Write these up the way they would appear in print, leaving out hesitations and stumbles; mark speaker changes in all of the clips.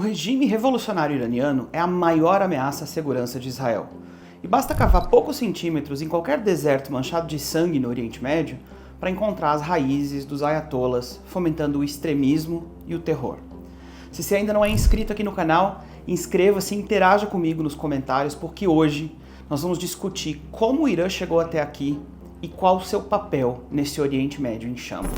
Speaker 1: regime revolucionário iraniano é a maior ameaça à segurança de Israel. E basta cavar poucos centímetros em qualquer deserto manchado de sangue no Oriente Médio para encontrar as raízes dos ayatollahs, fomentando o extremismo e o terror. Se você ainda não é inscrito aqui no canal, inscreva-se e interaja comigo nos comentários, porque hoje nós vamos discutir como o Irã chegou até aqui e qual o seu papel nesse Oriente Médio em chamas.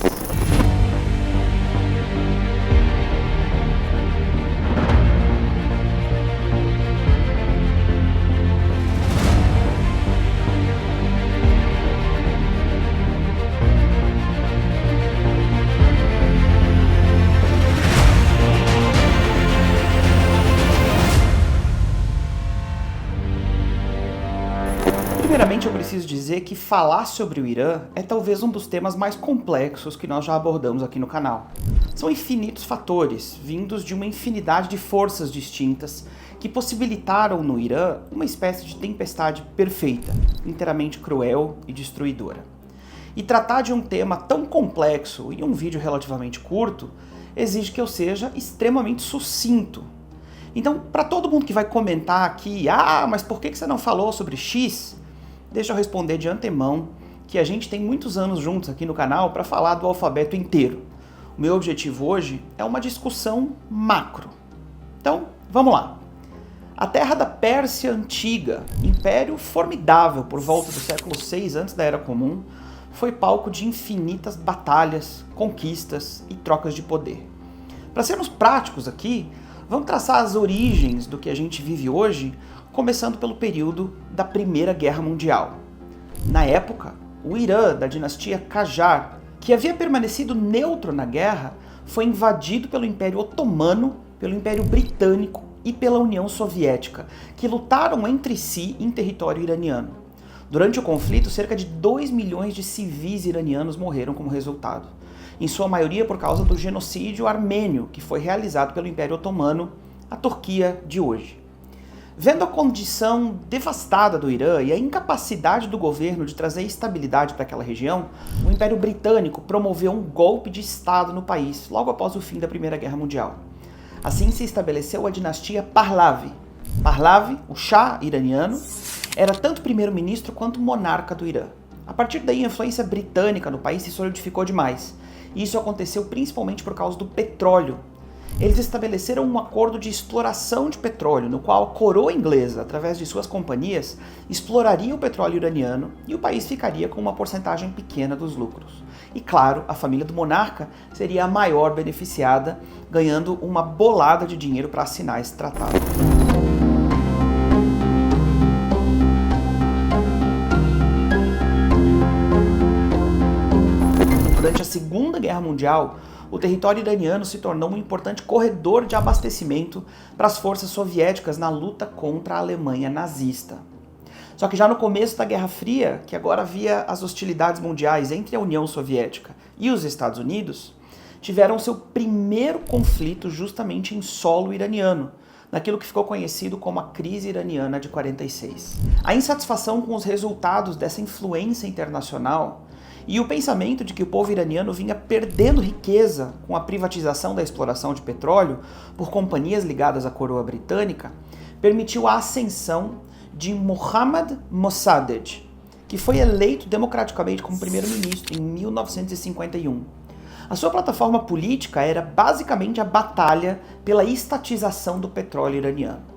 Speaker 1: Primeiramente, eu preciso dizer que falar sobre o Irã é talvez um dos temas mais complexos que nós já abordamos aqui no canal. São infinitos fatores, vindos de uma infinidade de forças distintas, que possibilitaram no Irã uma espécie de tempestade perfeita, inteiramente cruel e destruidora. E tratar de um tema tão complexo em um vídeo relativamente curto, exige que eu seja extremamente sucinto. Então, para todo mundo que vai comentar aqui, mas por que você não falou sobre X? Deixa eu responder de antemão que a gente tem muitos anos juntos aqui no canal para falar do alfabeto inteiro. O meu objetivo hoje é uma discussão macro. Então, vamos lá. A terra da Pérsia Antiga, império formidável por volta do século VI antes da Era Comum, foi palco de infinitas batalhas, conquistas e trocas de poder. Para sermos práticos aqui, vamos traçar as origens do que a gente vive hoje, começando pelo período da Primeira Guerra Mundial. Na época, o Irã da dinastia Qajar, que havia permanecido neutro na guerra, foi invadido pelo Império Otomano, pelo Império Britânico e pela União Soviética, que lutaram entre si em território iraniano. Durante o conflito, cerca de 2 milhões de civis iranianos morreram como resultado, em sua maioria por causa do genocídio armênio que foi realizado pelo Império Otomano, a Turquia de hoje. Vendo a condição devastada do Irã e a incapacidade do governo de trazer estabilidade para aquela região, o Império Britânico promoveu um golpe de Estado no país, logo após o fim da Primeira Guerra Mundial. Assim se estabeleceu a dinastia Pahlavi. Pahlavi, o Shah iraniano, era tanto primeiro-ministro quanto monarca do Irã. A partir daí, a influência britânica no país se solidificou demais. E isso aconteceu principalmente por causa do petróleo. Eles estabeleceram um acordo de exploração de petróleo, no qual a coroa inglesa, através de suas companhias, exploraria o petróleo iraniano e o país ficaria com uma porcentagem pequena dos lucros. E claro, a família do monarca seria a maior beneficiada, ganhando uma bolada de dinheiro para assinar esse tratado. Durante a Segunda Guerra Mundial, o território iraniano se tornou um importante corredor de abastecimento para as forças soviéticas na luta contra a Alemanha nazista. Só que já no começo da Guerra Fria, que agora havia as hostilidades mundiais entre a União Soviética e os Estados Unidos, tiveram seu primeiro conflito justamente em solo iraniano, naquilo que ficou conhecido como a crise iraniana de 46. A insatisfação com os resultados dessa influência internacional e o pensamento de que o povo iraniano vinha perdendo riqueza com a privatização da exploração de petróleo por companhias ligadas à coroa britânica, permitiu a ascensão de Mohammad Mossadegh, que foi eleito democraticamente como primeiro-ministro em 1951. A sua plataforma política era basicamente a batalha pela estatização do petróleo iraniano.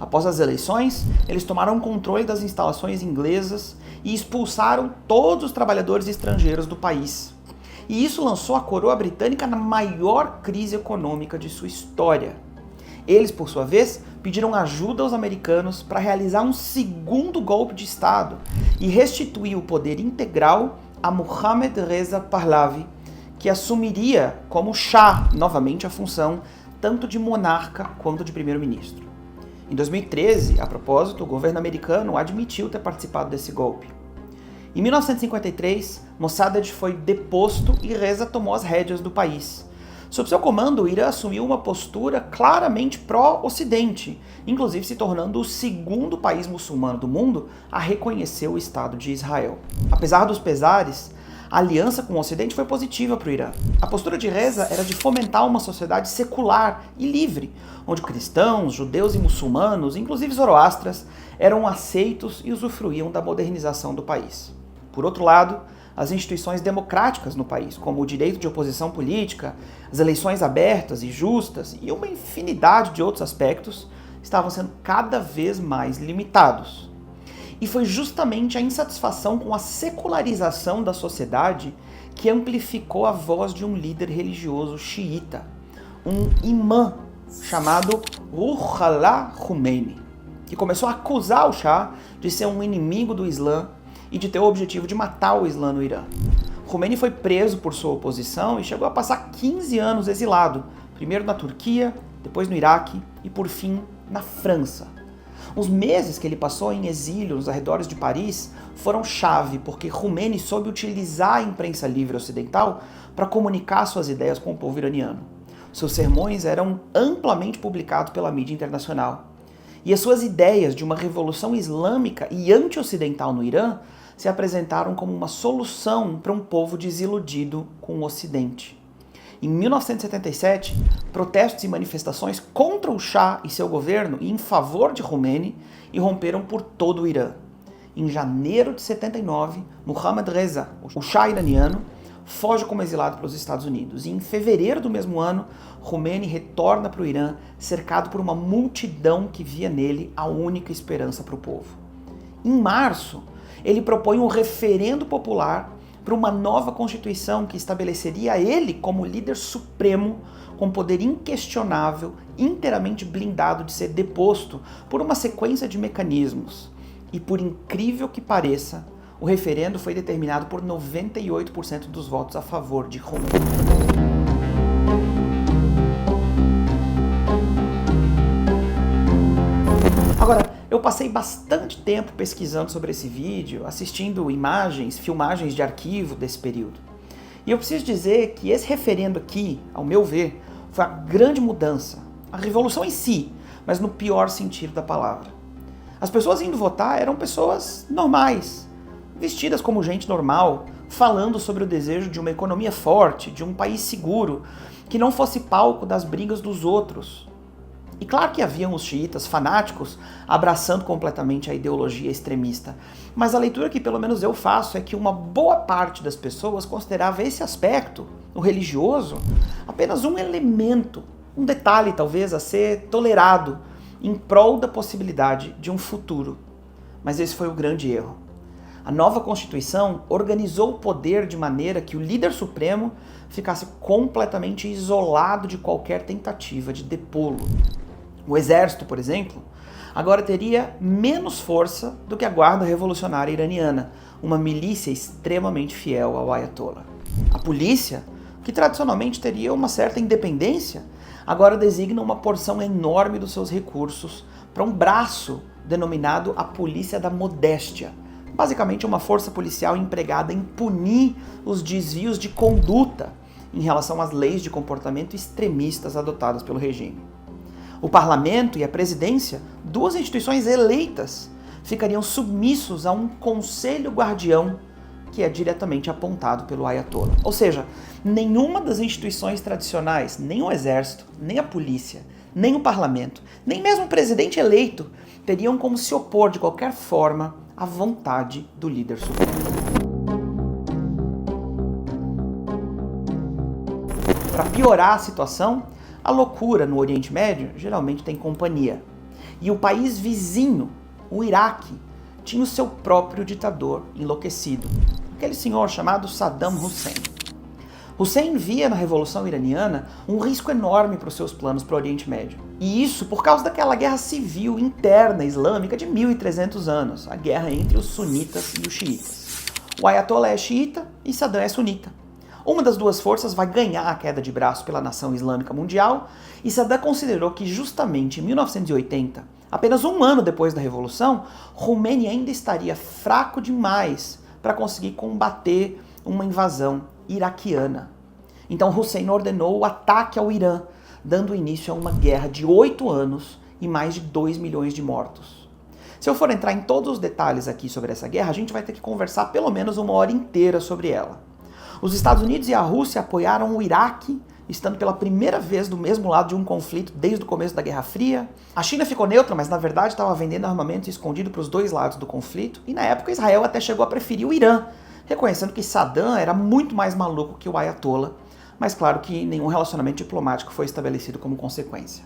Speaker 1: Após as eleições, eles tomaram controle das instalações inglesas e expulsaram todos os trabalhadores estrangeiros do país. E isso lançou a coroa britânica na maior crise econômica de sua história. Eles, por sua vez, pediram ajuda aos americanos para realizar um segundo golpe de Estado e restituir o poder integral a Mohammad Reza Pahlavi, que assumiria como Shah novamente a função tanto de monarca quanto de primeiro-ministro. Em 2013, a propósito, o governo americano admitiu ter participado desse golpe. Em 1953, Mossadegh foi deposto e Reza tomou as rédeas do país. Sob seu comando, o Irã assumiu uma postura claramente pró-Ocidente, inclusive se tornando o segundo país muçulmano do mundo a reconhecer o Estado de Israel. Apesar dos pesares, A aliança com o Ocidente foi positiva para o Irã. A postura de Reza era de fomentar uma sociedade secular e livre, onde cristãos, judeus e muçulmanos, inclusive zoroastras, eram aceitos e usufruíam da modernização do país. Por outro lado, as instituições democráticas no país, como o direito de oposição política, as eleições abertas e justas e uma infinidade de outros aspectos, estavam sendo cada vez mais limitados. E foi justamente a insatisfação com a secularização da sociedade que amplificou a voz de um líder religioso xiita, um imã chamado Ruhollah Khomeini, que começou a acusar o Shah de ser um inimigo do Islã e de ter o objetivo de matar o Islã no Irã. Khomeini foi preso por sua oposição e chegou a passar 15 anos exilado, primeiro na Turquia, depois no Iraque e por fim na França. Os meses que ele passou em exílio nos arredores de Paris foram chave, porque Khomeini soube utilizar a imprensa livre ocidental para comunicar suas ideias com o povo iraniano. Seus sermões eram amplamente publicados pela mídia internacional. E as suas ideias de uma revolução islâmica e anti-ocidental no Irã se apresentaram como uma solução para um povo desiludido com o Ocidente. Em 1977, protestos e manifestações contra o Shah e seu governo e em favor de Khomeini irromperam por todo o Irã. Em janeiro de 79, Mohammad Reza, o Shah iraniano, foge como exilado para os Estados Unidos. E em fevereiro do mesmo ano, Khomeini retorna para o Irã, cercado por uma multidão que via nele a única esperança para o povo. Em março, ele propõe um referendo popular para uma nova constituição que estabeleceria ele como líder supremo, com poder inquestionável, inteiramente blindado de ser deposto por uma sequência de mecanismos. E por incrível que pareça, o referendo foi determinado por 98% dos votos a favor de Khomeini. Agora, eu passei bastante tempo pesquisando sobre esse vídeo, assistindo imagens, filmagens de arquivo desse período. E eu preciso dizer que esse referendo aqui, ao meu ver, foi a grande mudança. A revolução em si, mas no pior sentido da palavra. As pessoas indo votar eram pessoas normais, vestidas como gente normal, falando sobre o desejo de uma economia forte, de um país seguro, que não fosse palco das brigas dos outros. E claro que haviam os xiitas fanáticos abraçando completamente a ideologia extremista, mas a leitura que pelo menos eu faço é que uma boa parte das pessoas considerava esse aspecto, o religioso, apenas um elemento, um detalhe talvez a ser tolerado em prol da possibilidade de um futuro. Mas esse foi o grande erro. A nova Constituição organizou o poder de maneira que o líder supremo ficasse completamente isolado de qualquer tentativa de depô-lo. O exército, por exemplo, agora teria menos força do que a Guarda Revolucionária Iraniana, uma milícia extremamente fiel ao Ayatollah. A polícia, que tradicionalmente teria uma certa independência, agora designa uma porção enorme dos seus recursos para um braço denominado a Polícia da Modéstia. Basicamente uma força policial empregada em punir os desvios de conduta em relação às leis de comportamento extremistas adotadas pelo regime. O parlamento e a presidência, duas instituições eleitas, ficariam submissos a um conselho guardião que é diretamente apontado pelo Ayatollah. Ou seja, nenhuma das instituições tradicionais, nem o exército, nem a polícia, nem o parlamento, nem mesmo o presidente eleito, teriam como se opor de qualquer forma à vontade do líder supremo. Para piorar a situação, a loucura no Oriente Médio geralmente tem companhia. E o país vizinho, o Iraque, tinha o seu próprio ditador enlouquecido, aquele senhor chamado Saddam Hussein. Hussein via na Revolução Iraniana um risco enorme para os seus planos para o Oriente Médio. E isso por causa daquela guerra civil interna islâmica de 1300 anos, a guerra entre os sunitas e os xiitas. O Ayatollah é xiita e Saddam é sunita. Uma das duas forças vai ganhar a queda de braço pela nação islâmica mundial, e Saddam considerou que justamente em 1980, apenas um ano depois da Revolução, Khomeini ainda estaria fraco demais para conseguir combater uma invasão iraquiana. Então Hussein ordenou o ataque ao Irã, dando início a uma guerra de 8 anos e mais de 2 milhões de mortos. Se eu for entrar em todos os detalhes aqui sobre essa guerra, a gente vai ter que conversar pelo menos 1 hora inteira sobre ela. Os Estados Unidos e a Rússia apoiaram o Iraque, estando pela primeira vez do mesmo lado de um conflito desde o começo da Guerra Fria. A China ficou neutra, mas na verdade estava vendendo armamento escondido para os dois lados do conflito. E na época Israel até chegou a preferir o Irã, reconhecendo que Saddam era muito mais maluco que o Ayatollah, mas claro que nenhum relacionamento diplomático foi estabelecido como consequência.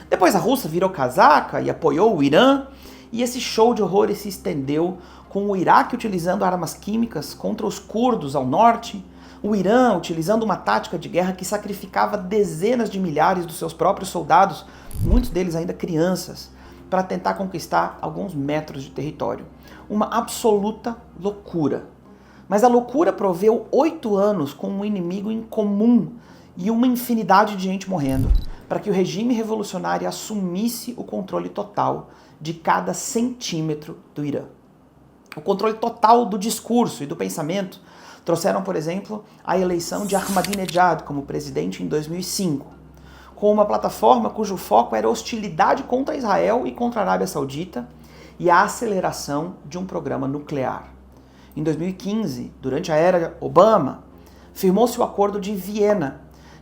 Speaker 1: Depois a Rússia virou casaca e apoiou o Irã, e esse show de horrores se estendeu com o Iraque utilizando armas químicas contra os curdos ao norte, o Irã utilizando uma tática de guerra que sacrificava dezenas de milhares dos seus próprios soldados, muitos deles ainda crianças, para tentar conquistar alguns metros de território. Uma absoluta loucura. Mas a loucura proveu 8 anos com um inimigo em comum e uma infinidade de gente morrendo, para que o regime revolucionário assumisse o controle total de cada centímetro do Irã. O controle total do discurso e do pensamento trouxeram, por exemplo, a eleição de Ahmadinejad como presidente em 2005, com uma plataforma cujo foco era hostilidade contra Israel e contra a Arábia Saudita e a aceleração de um programa nuclear. Em 2015, durante a era Obama, firmou-se o Acordo de Viena,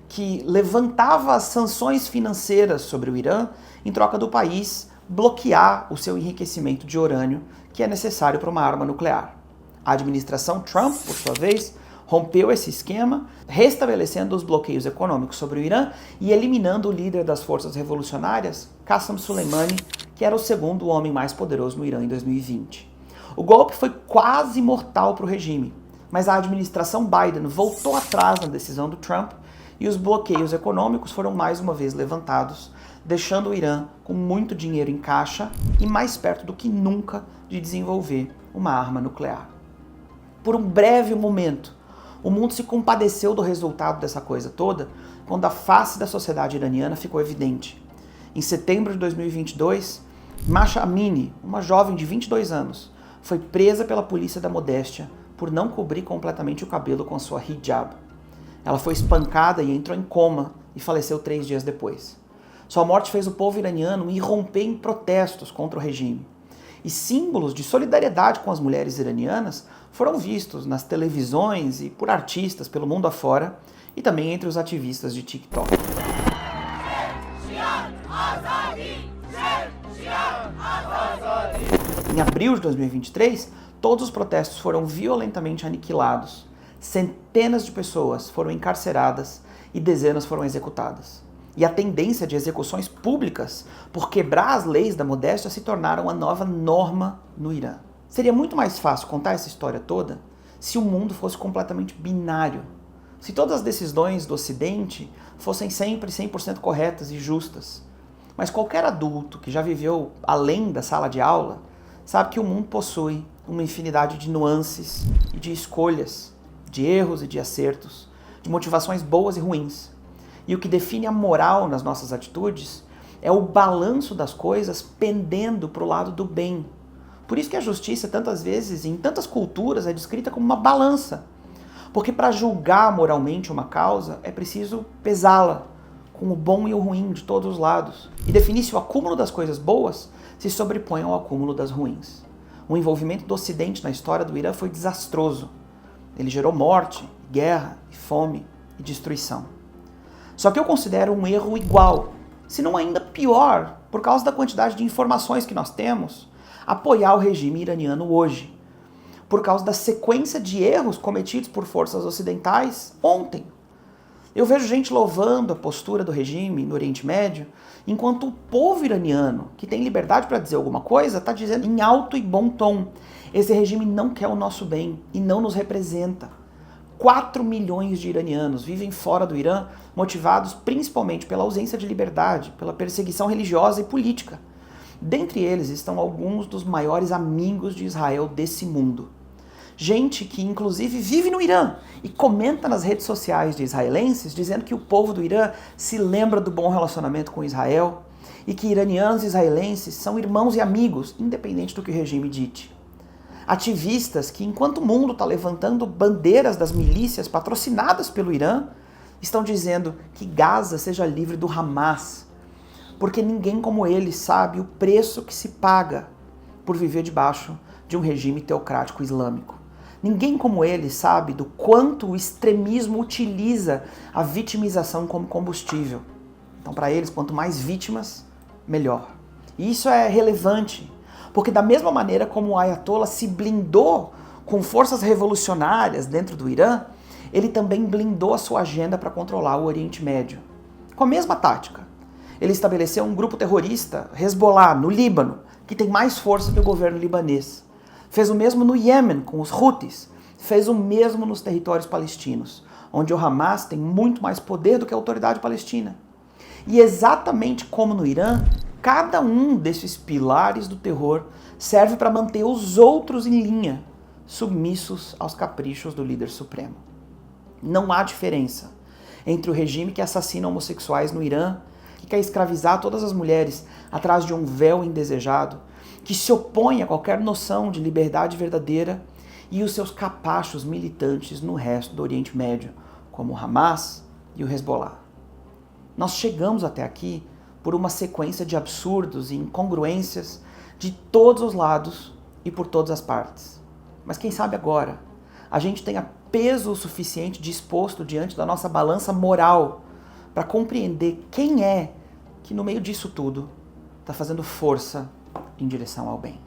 Speaker 1: que levantava as sanções financeiras sobre o Irã em troca do país bloquear o seu enriquecimento de urânio, que é necessário para uma arma nuclear. A administração Trump, por sua vez, rompeu esse esquema, restabelecendo os bloqueios econômicos sobre o Irã e eliminando o líder das forças revolucionárias, Qassem Soleimani, que era o segundo homem mais poderoso no Irã em 2020. O golpe foi quase mortal para o regime, mas a administração Biden voltou atrás na decisão do Trump e os bloqueios econômicos foram mais uma vez levantados, deixando o Irã com muito dinheiro em caixa e mais perto do que nunca de desenvolver uma arma nuclear. Por um breve momento, o mundo se compadeceu do resultado dessa coisa toda quando a face da sociedade iraniana ficou evidente. Em setembro de 2022, Mahsa Amini, uma jovem de 22 anos, foi presa pela polícia da Modéstia por não cobrir completamente o cabelo com sua hijab. Ela foi espancada e entrou em coma e faleceu 3 dias depois. Sua morte fez o povo iraniano irromper em protestos contra o regime. E símbolos de solidariedade com as mulheres iranianas foram vistos nas televisões e por artistas pelo mundo afora e também entre os ativistas de TikTok. Em abril de 2023, todos os protestos foram violentamente aniquilados. Centenas de pessoas foram encarceradas e dezenas foram executadas. E a tendência de execuções públicas por quebrar as leis da modéstia se tornaram a nova norma no Irã. Seria muito mais fácil contar essa história toda se o mundo fosse completamente binário. Se todas as decisões do Ocidente fossem sempre 100% corretas e justas. Mas qualquer adulto que já viveu além da sala de aula sabe que o mundo possui uma infinidade de nuances e de escolhas, de erros e de acertos, de motivações boas e ruins. E o que define a moral nas nossas atitudes é o balanço das coisas pendendo para o lado do bem. Por isso que a justiça, tantas vezes, em tantas culturas, é descrita como uma balança. Porque para julgar moralmente uma causa, é preciso pesá-la com o bom e o ruim de todos os lados. E definir se o acúmulo das coisas boas se sobrepõe ao acúmulo das ruins. O envolvimento do Ocidente na história do Irã foi desastroso. Ele gerou morte, guerra, fome e destruição. Só que eu considero um erro igual, se não ainda pior, por causa da quantidade de informações que nós temos, apoiar o regime iraniano hoje. Por causa da sequência de erros cometidos por forças ocidentais ontem. Eu vejo gente louvando a postura do regime no Oriente Médio, enquanto o povo iraniano, que tem liberdade para dizer alguma coisa, está dizendo em alto e bom tom: esse regime não quer o nosso bem e não nos representa. 4 milhões de iranianos vivem fora do Irã, motivados principalmente pela ausência de liberdade, pela perseguição religiosa e política. Dentre eles estão alguns dos maiores amigos de Israel desse mundo. Gente que inclusive vive no Irã e comenta nas redes sociais de israelenses dizendo que o povo do Irã se lembra do bom relacionamento com Israel e que iranianos e israelenses são irmãos e amigos, independente do que o regime dite. Ativistas que, enquanto o mundo está levantando bandeiras das milícias patrocinadas pelo Irã, estão dizendo que Gaza seja livre do Hamas, porque ninguém como eles sabe o preço que se paga por viver debaixo de um regime teocrático islâmico. Ninguém como ele sabe do quanto o extremismo utiliza a vitimização como combustível. Então, para eles, quanto mais vítimas, melhor. E isso é relevante, porque da mesma maneira como o Ayatollah se blindou com forças revolucionárias dentro do Irã, ele também blindou a sua agenda para controlar o Oriente Médio. Com a mesma tática. Ele estabeleceu um grupo terrorista, Hezbollah, no Líbano, que tem mais força que o governo libanês. Fez o mesmo no Iêmen, com os Houthis. Fez o mesmo nos territórios palestinos, onde o Hamas tem muito mais poder do que a autoridade palestina. E exatamente como no Irã, cada um desses pilares do terror serve para manter os outros em linha, submissos aos caprichos do líder supremo. Não há diferença entre o regime que assassina homossexuais no Irã, que quer escravizar todas as mulheres atrás de um véu indesejado, que se opõe a qualquer noção de liberdade verdadeira, e os seus capachos militantes no resto do Oriente Médio, como o Hamas e o Hezbollah. Nós chegamos até aqui por uma sequência de absurdos e incongruências de todos os lados e por todas as partes. Mas quem sabe agora a gente tenha peso o suficiente disposto diante da nossa balança moral para compreender quem é que no meio disso tudo está fazendo força em direção ao bem.